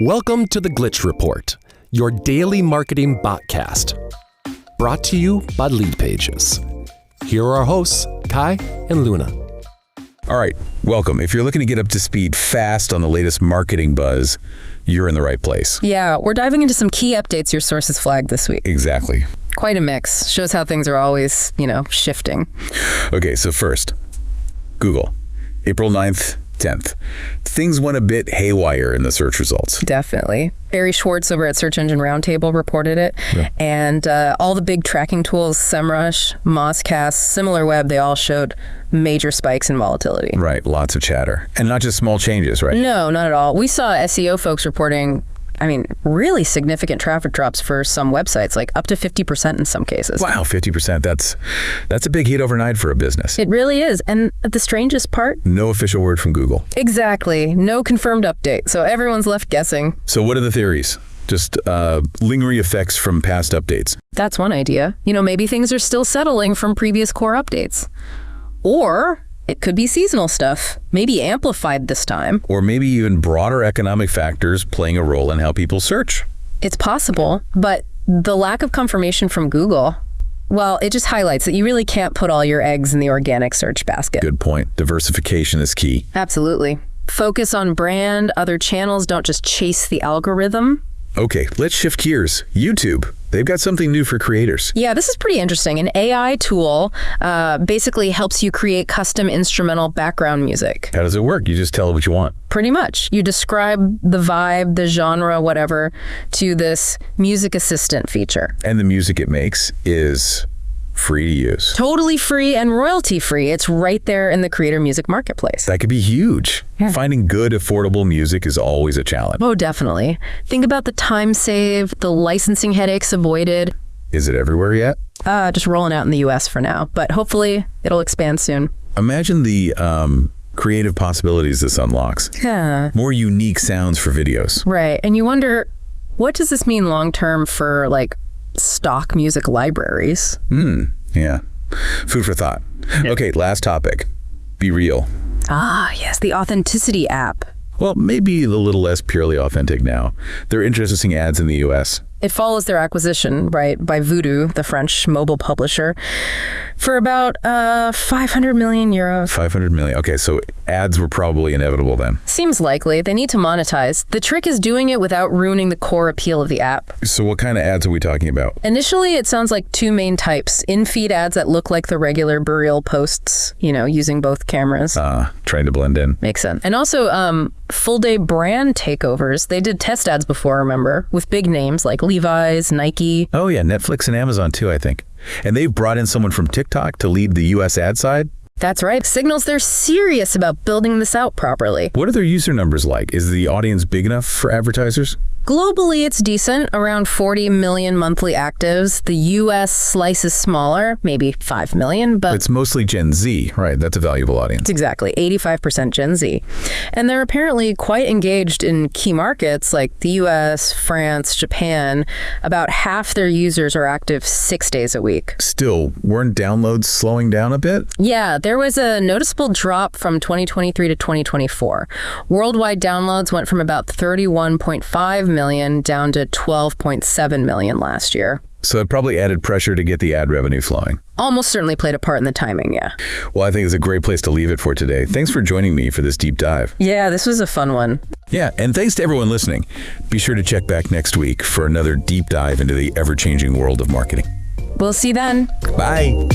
Welcome to the Glitch Report, your daily marketing botcast. Brought to you by Leadpages. Here are our hosts, Kai and Luna. All right, welcome. If you're looking to get up to speed fast on the latest marketing buzz, you're in the right place. Yeah, we're diving into some key updates your sources flagged this week. Exactly. Quite a mix. Shows how things are always, shifting. Okay, so first, Google, April 9th, 10th. Things went a bit haywire in the search results. Definitely. Barry Schwartz over at Search Engine Roundtable reported it. Yeah. And all the big tracking tools, SEMrush, Mozzcast, SimilarWeb, they all showed major spikes in volatility. Right, lots of chatter. And not just small changes, right? No, not at all. We saw SEO folks reporting really significant traffic drops for some websites, like up to 50% in some cases. Wow, 50%. That's a big hit overnight for a business. It really is. And the strangest part? No official word from Google. Exactly. No confirmed update. So everyone's left guessing. So what are the theories? Just lingering effects from past updates. That's one idea. Maybe things are still settling from previous core updates. Or it could be seasonal stuff, maybe amplified this time. Or maybe even broader economic factors playing a role in how people search. It's possible, but the lack of confirmation from Google, well, it just highlights that you really can't put all your eggs in the organic search basket. Good point. Diversification is key. Absolutely. Focus on brand, other channels, don't just chase the algorithm. Okay, let's shift gears. YouTube. They've got something new for creators. Yeah, this is pretty interesting. An AI tool basically helps you create custom instrumental background music. How does it work? You just tell it what you want. Pretty much. You describe the vibe, the genre, whatever, to this music assistant feature. And the music it makes is free to use. Totally free and royalty free. It's right there in the creator music marketplace. That could be huge. Yeah. Finding good, affordable music is always a challenge. Oh, definitely. Think about the time saved, the licensing headaches avoided. Is it everywhere yet? Just rolling out in the US for now, but hopefully it'll expand soon. Imagine the creative possibilities this unlocks. Yeah. More unique sounds for videos. Right. And you wonder, what does this mean long-term for stock music libraries? Yeah. Food for thought. Yep. Okay, last topic. Be Real. Ah, yes, the Authenticity app. Well, maybe a little less purely authentic now. They're interesting ads in the US. It follows their acquisition, right, by Voodoo, the French mobile publisher, for about 500 million euros. 500 million. Okay, so ads were probably inevitable then. Seems likely. They need to monetize. The trick is doing it without ruining the core appeal of the app. So what kind of ads are we talking about? Initially, it sounds like two main types. In-feed ads that look like the regular burial posts, using both cameras. Trying to blend in. Makes sense. And also, full-day brand takeovers. They did test ads before, remember, with big names like Levi's, Nike. Oh yeah, Netflix and Amazon too, I think. And they've brought in someone from TikTok to lead the US ad side? That's right. Signals they're serious about building this out properly. What are their user numbers like? Is the audience big enough for advertisers? Globally, it's decent, around 40 million monthly actives. The US slice is smaller, maybe 5 million, but it's mostly Gen Z, right? That's a valuable audience. Exactly, 85% Gen Z. And they're apparently quite engaged in key markets like the US, France, Japan. About half their users are active 6 days a week. Still, weren't downloads slowing down a bit? Yeah, there was a noticeable drop from 2023 to 2024. Worldwide downloads went from about 31.5 million down to 12.7 million last year. So it probably added pressure to get the ad revenue flowing. Almost certainly played a part in the timing, yeah. Well, I think it's a great place to leave it for today. Thanks for joining me for this deep dive. Yeah, this was a fun one. Yeah, and thanks to everyone listening. Be sure to check back next week for another deep dive into the ever-changing world of marketing. We'll see you then. Bye.